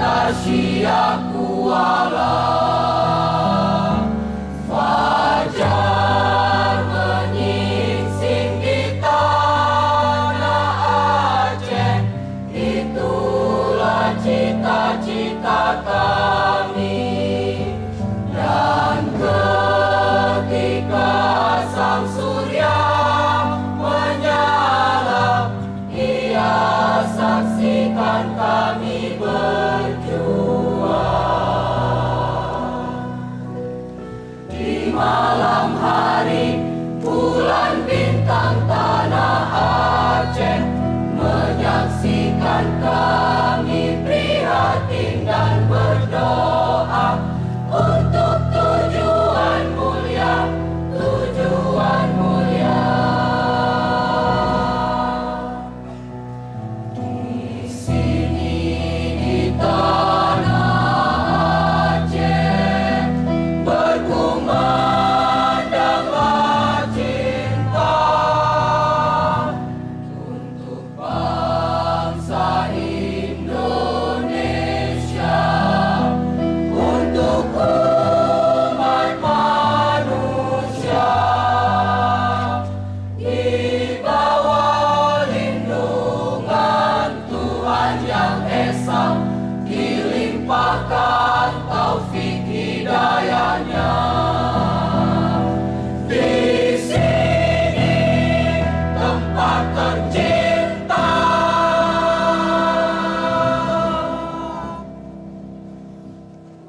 Asia Kuala fajar menyingsing di tanah Aceh, itulah cita-cita kami. Dan ketika sang surya menyala, ia saksikan kami di malam hari, bulan bintang tanah Aceh menyaksikan kami prihatin dan berdoa untuk tujuan mulia, tujuan mulia. Di sini di tanah Aceh berkumandanglah cinta untuk bangsa Indonesia, untuk umat manusia, di bawah lindungan Tuhan Yang Esa, dilimpahkan taufik hidayahnya. Di sini tempat tercinta,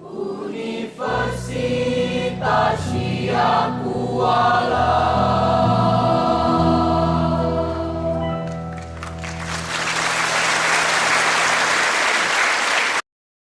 Universitas Syah Kuala.